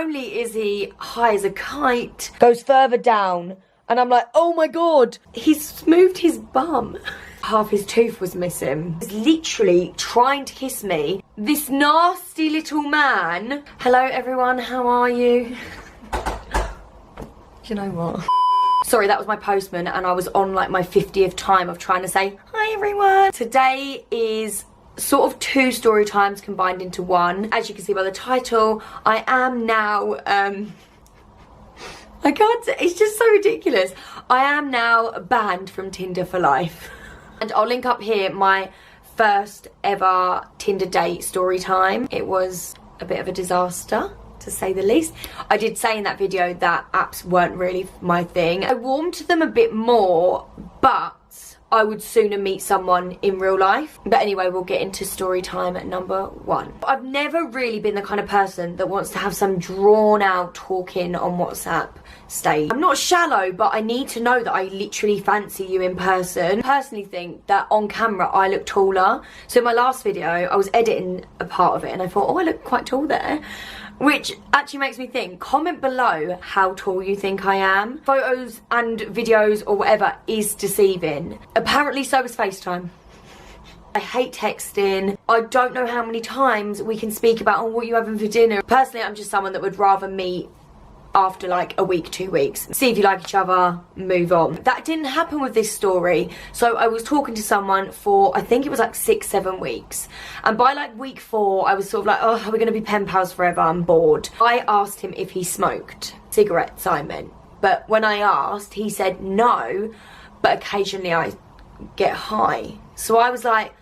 only is he high as a kite, goes further down, and I'm like, oh my god, he's moved his bum. Half his tooth was missing. He's literally trying to kiss me. This nasty little man. Hello everyone, how are you? You know what? Sorry, that was my postman, and I was on like my 50th time of trying to say, hi everyone. Today is sort of 2 story times combined into one. As you can see by the title, I am now, I can't, it's just so ridiculous. I am now banned from Tinder for life. And I'll link up here my first ever Tinder date story time. It was a bit of a disaster, to say the least. I did say in that video that apps weren't really my thing. I warmed to them a bit more, but I would sooner meet someone in real life. But anyway, we'll get into story time at number 1. I've never really been the kind of person that wants to have some drawn out talking on WhatsApp stage. I'm not shallow, but I need to know that I literally fancy you in person. I personally think that on camera I look taller. So in my last video, I was editing a part of it and I thought, oh, I look quite tall there. Which actually makes me think, comment below how tall you think I am. Photos and videos or whatever is deceiving. Apparently so is FaceTime. I hate texting. I don't know how many times we can speak about, oh, what you having for dinner. Personally, I'm just someone that would rather meet after like a week, 2 weeks. See if you like each other, move on. That didn't happen with this story. So I was talking to someone for, I think it was like 6-7 weeks. And by like week 4, I was sort of like, oh, are we gonna be pen pals forever? I'm bored. I asked him if he smoked. Cigarettes, I meant. But when I asked, he said no, but occasionally I get high. So I was like,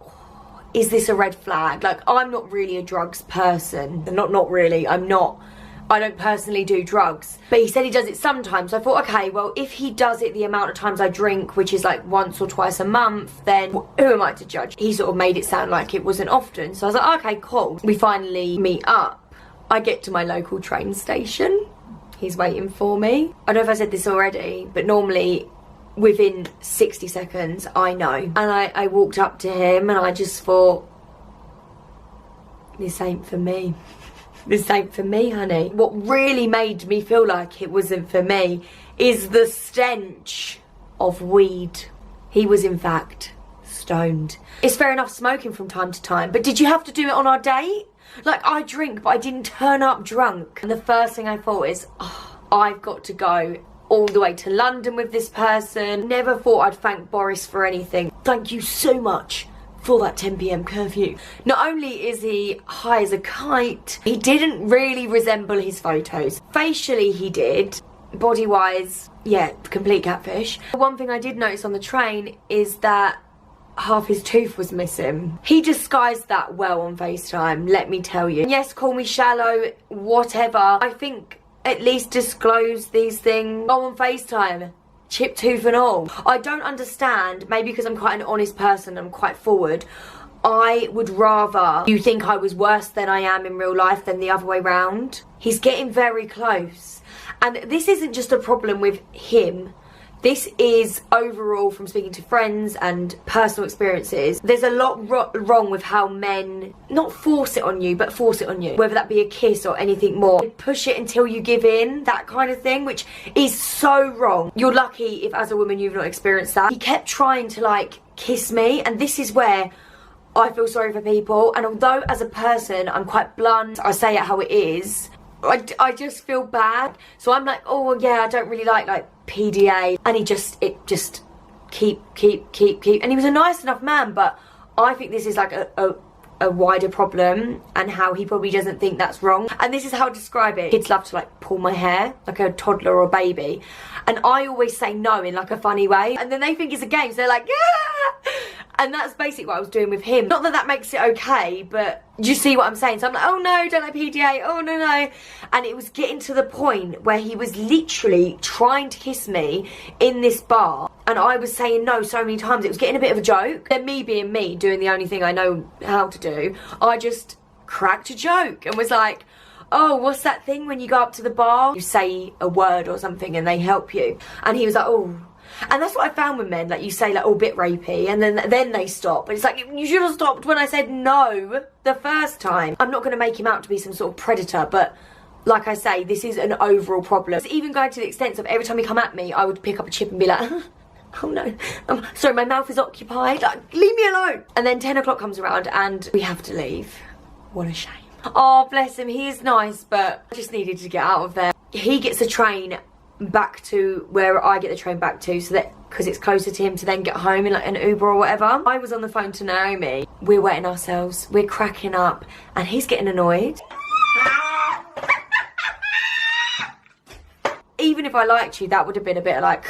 oh, is this a red flag? Like, I'm not really a drugs person. Not really, I don't personally do drugs, but he said he does it sometimes. So I thought, okay, well, if he does it the amount of times I drink, which is like once or twice a month, then who am I to judge? He sort of made it sound like it wasn't often. So I was like, okay, cool. We finally meet up. I get to my local train station. He's waiting for me. I don't know if I said this already, but normally within 60 seconds, I know. And I walked up to him and I just thought, this ain't for me. This ain't for me, honey. What really made me feel like it wasn't for me is the stench of weed. He was in fact stoned. It's fair enough smoking from time to time, but did you have to do it on our date? Like, I drink, but I didn't turn up drunk. And the first thing I thought is, oh, I've got to go all the way to London with this person. Never thought I'd thank Boris for anything. Thank you so much for that 10 PM curfew. Not only is he high as a kite, he didn't really resemble his photos. Facially he did, body-wise, yeah, complete catfish. One thing I did notice on the train is that half his tooth was missing. He disguised that well on FaceTime, let me tell you. Yes, call me shallow, whatever. I think at least disclose these things. Go on FaceTime. Chipped tooth and all. I don't understand, maybe because I'm quite an honest person, I'm quite forward. I would rather you think I was worse than I am in real life than the other way round. He's getting very close. And this isn't just a problem with him. This is overall, from speaking to friends and personal experiences, there's a lot wrong with how men not force it on you, but force it on you. Whether that be a kiss or anything more. Push it until you give in, that kind of thing, which is so wrong. You're lucky if as a woman you've not experienced that. He kept trying to like kiss me, and this is where I feel sorry for people. And although as a person I'm quite blunt, I say it how it is, I just feel bad. So I'm like, oh yeah, I don't really like PDA. And it just keep. And he was a nice enough man, but I think this is like a wider problem, and how he probably doesn't think that's wrong. And this is how I describe it. Kids love to like pull my hair, like a toddler or a baby. And I always say no in like a funny way. And then they think it's a game, so they're like, yeah! And that's basically what I was doing with him. Not that that makes it okay, but do you see what I'm saying? So I'm like, oh no, don't like PDA, oh no. And it was getting to the point where he was literally trying to kiss me in this bar. And I was saying no so many times. It was getting a bit of a joke. Then me being me, doing the only thing I know how to do, I just cracked a joke and was like, oh, what's that thing when you go up to the bar? You say a word or something and they help you. And he was like, oh. And that's what I found with men, like you say like, oh, bit rapey, and then they stop. And it's like, you should have stopped when I said no the first time. I'm not going to make him out to be some sort of predator, but like I say, this is an overall problem. It's even going to the extent of every time he come at me, I would pick up a chip and be like, oh no, sorry, my mouth is occupied, like, leave me alone. And then 10 o'clock comes around and we have to leave. What a shame. Oh, bless him, he is nice, but I just needed to get out of there. He gets a train back to where I get the train back to, so that, because it's closer to him to then get home in like an Uber or whatever. I was on the phone to Naomi. We're wetting ourselves, we're cracking up, and he's getting annoyed. Even if I liked you, that would have been a bit like,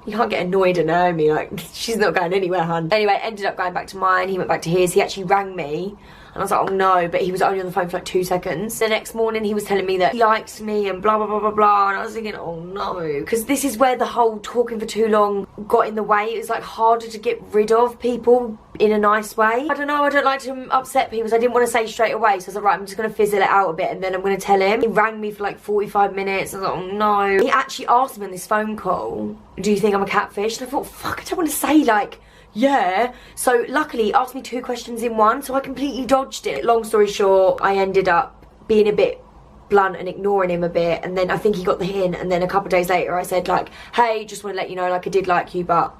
you can't get annoyed at Naomi, like, she's not going anywhere, hun. Anyway, ended up going back to mine, he went back to his, he actually rang me. And I was like, oh no, but he was only on the phone for like 2 seconds. The next morning he was telling me that he likes me and blah, blah, blah, blah, blah. And I was thinking, oh no. Because this is where the whole talking for too long got in the way. It was like harder to get rid of people in a nice way. I don't know, I don't like to upset people, so I didn't want to say straight away. So I was like, right, I'm just going to fizzle it out a bit and then I'm going to tell him. He rang me for like 45 minutes. I was like, oh no. He actually asked me on this phone call, do you think I'm a catfish? And I thought, fuck, I don't want to say like, yeah. So luckily he asked me 2 questions in one, so I completely dodged it. Long story short, I ended up being a bit blunt and ignoring him a bit, and then I think he got the hint, and then a couple of days later I said like, hey, just want to let you know, like, I did like you, but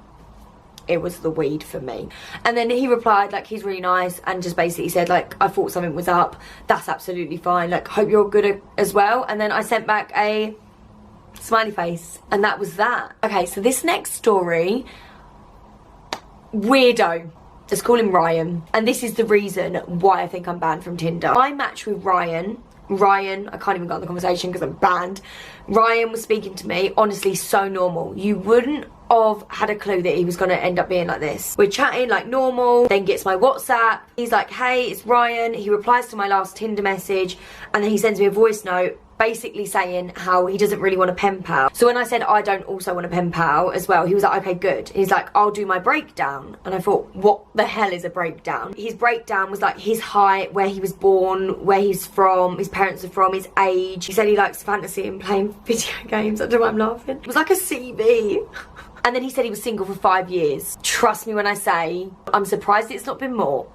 it was the weed for me. And then he replied like, he's really nice, and just basically said like, I thought something was up, that's absolutely fine, like, hope you're good as well. And then I sent back a smiley face, and that was that. Okay, so this next story, weirdo. Let's call him Ryan. And this is the reason why I think I'm banned from Tinder. I matched with Ryan, I can't even go on the conversation because I'm banned. Ryan was speaking to me, honestly, so normal. You wouldn't have had a clue that he was going to end up being like this. We're chatting like normal, then gets my WhatsApp. He's like, hey, it's Ryan. He replies to my last Tinder message, and then he sends me a voice note basically saying how he doesn't really want a pen pal. So when I said I don't also want a pen pal as well, he was like, okay, good. He's like, I'll do my breakdown. And I thought, what the hell is a breakdown? His breakdown was like his height, where he was born, where he's from, his parents are from, his age. He said he likes fantasy and playing video games. I don't know why I'm laughing. It was like a CV. And then he said he was single for 5 years. Trust me when I say, I'm surprised it's not been more.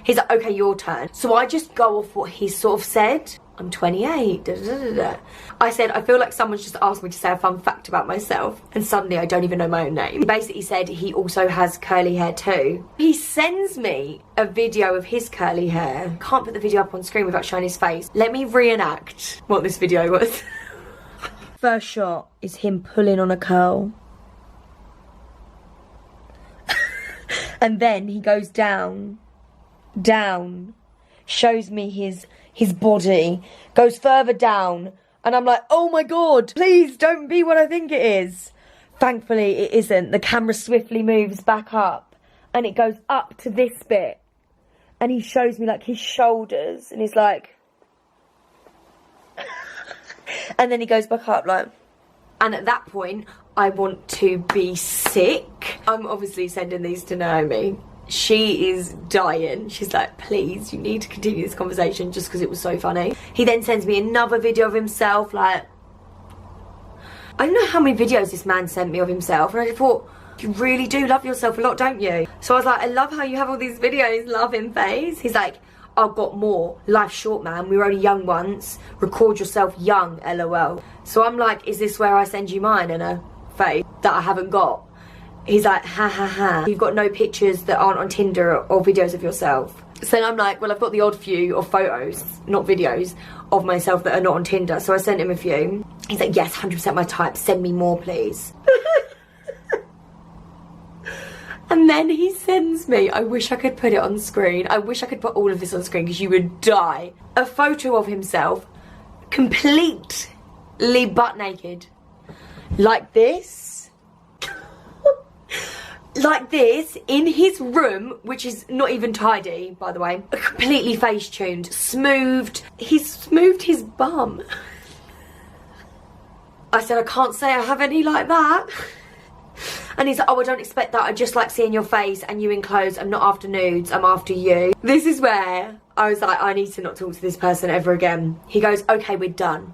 He's like, okay, your turn. So I just go off what he sort of said. I'm 28, da, da, da, da. I said, I feel like someone's just asked me to say a fun fact about myself, and suddenly I don't even know my own name. He basically said he also has curly hair too. He sends me a video of his curly hair. Can't put the video up on screen without showing his face. Let me reenact what this video was. First shot is him pulling on a curl. And then he goes down, shows me his body, goes further down, and I'm like, oh my god, please don't be what I think it is. Thankfully it isn't. The camera swiftly moves back up and it goes up to this bit, and he shows me like his shoulders, and he's like and then he goes back up like, and at that point I want to be sick. I'm obviously sending these to Naomi. She is dying. She's like, please, you need to continue this conversation, just because it was so funny. He then sends me another video of himself, like, I don't know how many videos this man sent me of himself, and I just thought, you really do love yourself a lot, don't you? So I was like, I love how you have all these videos, laughing face. He's like, I've got more. Life's short, man. We were only young once. Record yourself young, LOL. So I'm like, is this where I send you mine in a face that I haven't got? He's like, ha ha ha. You've got no pictures that aren't on Tinder or videos of yourself. So then I'm like, well, I've got the odd few of photos, not videos, of myself that are not on Tinder. So I sent him a few. He's like, yes, 100% my type. Send me more, please. And then he sends me, I wish I could put it on screen. I wish I could put all of this on screen because you would die. A photo of himself, completely butt naked. Like this. Like this, in his room, which is not even tidy, by the way. Completely face-tuned, smoothed. He smoothed his bum. I said, I can't say I have any like that. And he's like, oh, I don't expect that. I just like seeing your face and you in clothes. I'm not after nudes, I'm after you. This is where I was like, I need to not talk to this person ever again. He goes, okay, we're done.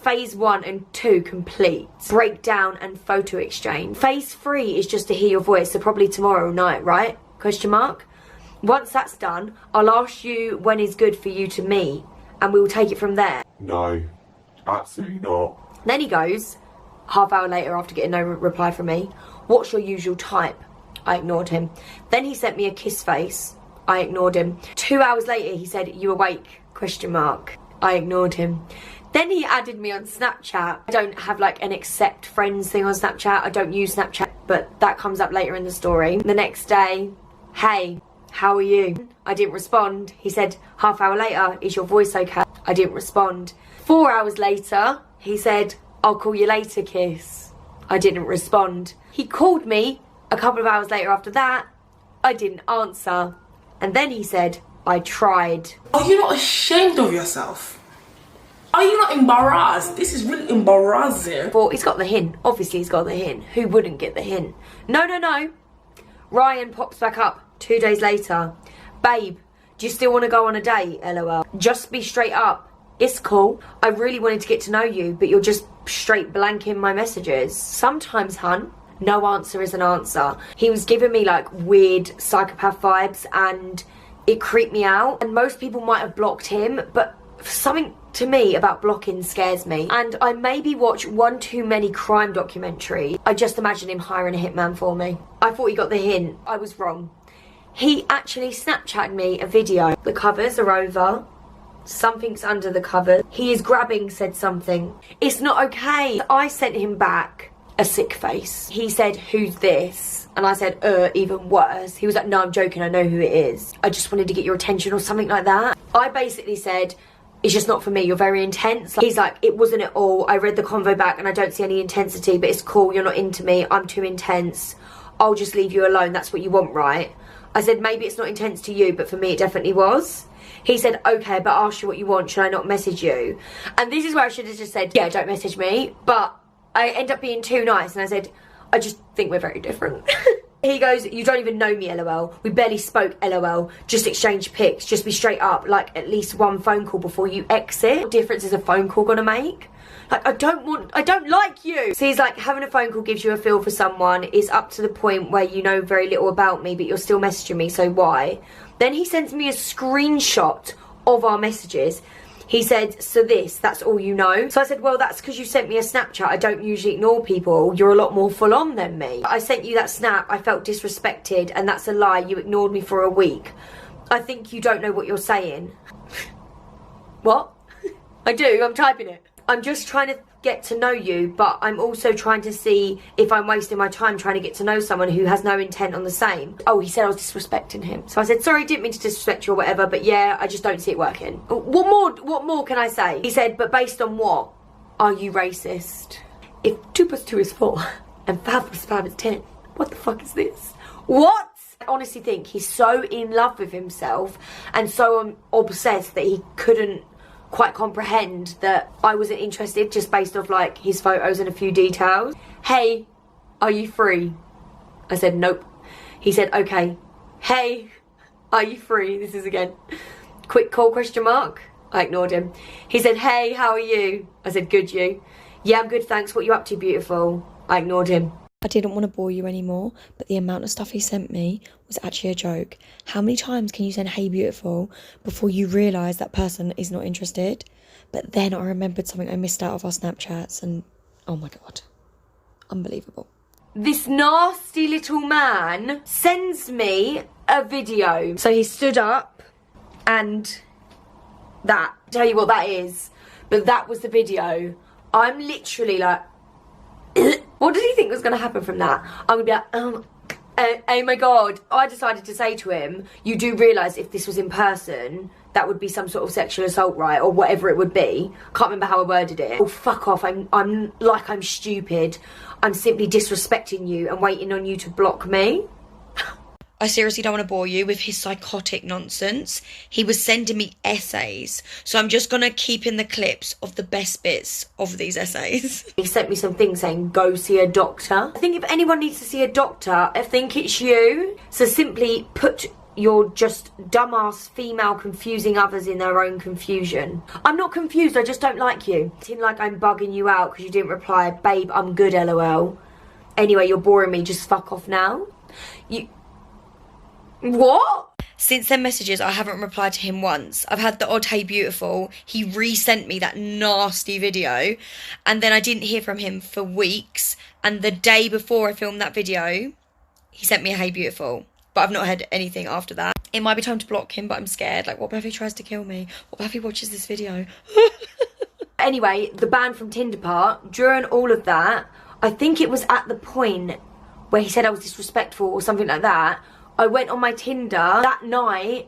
Phase 1 and 2 complete. Breakdown and photo exchange. Phase 3 is just to hear your voice, so probably tomorrow night, right? Question mark. Once that's done, I'll ask you when is good for you to meet, and we will take it from there. No, absolutely not. Then he goes, half hour later after getting no reply from me, what's your usual type? I ignored him. Then he sent me a kiss face. I ignored him. 2 hours later he said, you awake? Question mark. I ignored him. Then he added me on Snapchat. I don't have like an accept friends thing on Snapchat. I don't use Snapchat, but that comes up later in the story. The next day, hey, how are you? I didn't respond. He said, half hour later, is your voice okay? I didn't respond. 4 hours later, he said, I'll call you later, kiss. I didn't respond. He called me a couple of hours later after that. I didn't answer. And then he said, I tried. Are you not ashamed of yourself? Are you not embarrassed? This is really embarrassing. Well, he's got the hint. Obviously he's got the hint. Who wouldn't get the hint? No, no, no. Ryan pops back up 2 days later. Babe, do you still want to go on a date? LOL. Just be straight up. It's cool. I really wanted to get to know you, but you're just straight blanking my messages. Sometimes, hun, no answer is an answer. He was giving me like weird psychopath vibes and it creeped me out. And most people might have blocked him, but something to me about blocking scares me. And I maybe watch one too many crime documentaries. I just imagine him hiring a hitman for me. I thought he got the hint. I was wrong. He actually Snapchatted me a video. The covers are over. Something's under the covers. He is grabbing said something. It's not okay. I sent him back a sick face. He said, who's this? And I said, even worse. He was like, no, I'm joking, I know who it is. I just wanted to get your attention or something like that. I basically said, it's just not for me, you're very intense. He's like, it wasn't at all. I read the convo back and I don't see any intensity, but it's cool, you're not into me, I'm too intense. I'll just leave you alone, that's what you want, right? I said, maybe it's not intense to you, but for me it definitely was. He said, okay, but I'll ask you what you want, should I not message you? And this is where I should have just said, yeah, don't message me, but I end up being too nice and I said, I just think we're very different. He goes, you don't even know me, LOL. We barely spoke, LOL. Just exchange pics, just be straight up, like at least one phone call before you exit. What difference is a phone call gonna make? Like, I don't like you. So he's like, having a phone call gives you a feel for someone is up to the point where you know very little about me, but you're still messaging me, so why? Then he sends me a screenshot of our messages. He said, so that's all you know? So I said, well, that's because you sent me a Snapchat. I don't usually ignore people. You're a lot more full on than me. I sent you that snap. I felt disrespected, and that's a lie. You ignored me for a week. I think you don't know what you're saying. What? I do, I'm typing it. I'm just trying to get to know you, but I'm also trying to see if I'm wasting my time trying to get to know someone who has no intent on the same. Oh, he said I was disrespecting him. So I said, sorry, didn't mean to disrespect you or whatever, but yeah, I just don't see it working. What more can I say? He said, but based on what? Are you racist? If 2 + 2 is 4 and 5 + 5 is 10, what the fuck is this? What? I honestly think he's so in love with himself and so obsessed that he couldn't quite comprehend that I wasn't interested just based off like his photos and a few details. Hey, are you free? I said nope. He said okay. Hey, are you free? This is again. Quick call question mark. I ignored him. He said, hey, how are you? I said, good, you? Yeah, I'm good, thanks. What you up to, beautiful? I ignored him. I didn't want to bore you anymore, but the amount of stuff he sent me was actually a joke. How many times can you send hey beautiful before you realise that person is not interested? But then I remembered something I missed out of our Snapchats and oh my God, unbelievable. This nasty little man sends me a video. So he stood up and that, tell you what that is, but that was the video. I'm literally like, what did he think was going to happen from that? I'm going to be like, oh my God. I decided to say to him, you do realise if this was in person, that would be some sort of sexual assault, right? Or whatever it would be. Can't remember how I worded it. Oh, fuck off. I'm like I'm stupid. I'm simply disrespecting you and waiting on you to block me. I seriously don't want to bore you with his psychotic nonsense. He was sending me essays, so I'm just going to keep in the clips of the best bits of these essays. He sent me some things saying, go see a doctor. I think if anyone needs to see a doctor, I think it's you. So simply put your just dumbass female confusing others in their own confusion. I'm not confused, I just don't like you. It seemed like I'm bugging you out because you didn't reply. Babe, I'm good, LOL. Anyway, you're boring me, just fuck off now. What? Since their messages, I haven't replied to him once. I've had the odd "Hey beautiful." He resent me that nasty video, and then I didn't hear from him for weeks. And the day before I filmed that video, he sent me a "Hey beautiful," but I've not heard anything after that. It might be time to block him, but I'm scared. Like, what if he tries to kill me? What if he watches this video? Anyway, the ban from Tinder part, during all of that, I think it was at the point where he said I was disrespectful or something like that. I went on my Tinder that night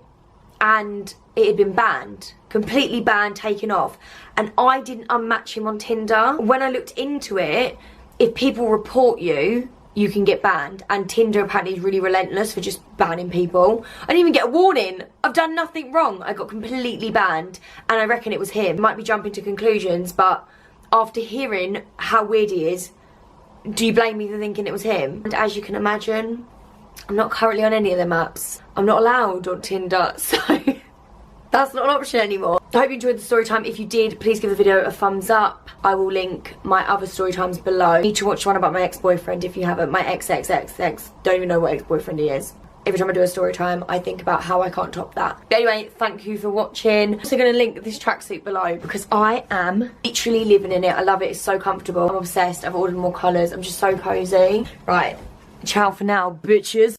and it had been banned. Completely banned, taken off. And I didn't unmatch him on Tinder. When I looked into it, if people report you, you can get banned. And Tinder apparently is really relentless for just banning people. I didn't even get a warning. I've done nothing wrong. I got completely banned. And I reckon it was him. Might be jumping to conclusions, but after hearing how weird he is, do you blame me for thinking it was him? And as you can imagine, I'm not currently on any of them apps. I'm not allowed on Tinder, so that's not an option anymore. I hope you enjoyed the story time. If you did, please give the video a thumbs up. I will link my other story times below. You need to watch one about my ex-boyfriend if you haven't. My ex, don't even know what ex-boyfriend he is. Every time I do a story time, I think about how I can't top that. But anyway, thank you for watching. I'm also going to link this tracksuit below because I am literally living in it. I love it. It's so comfortable. I'm obsessed. I've ordered more colours. I'm just so cozy. Right. Ciao for now, bitches.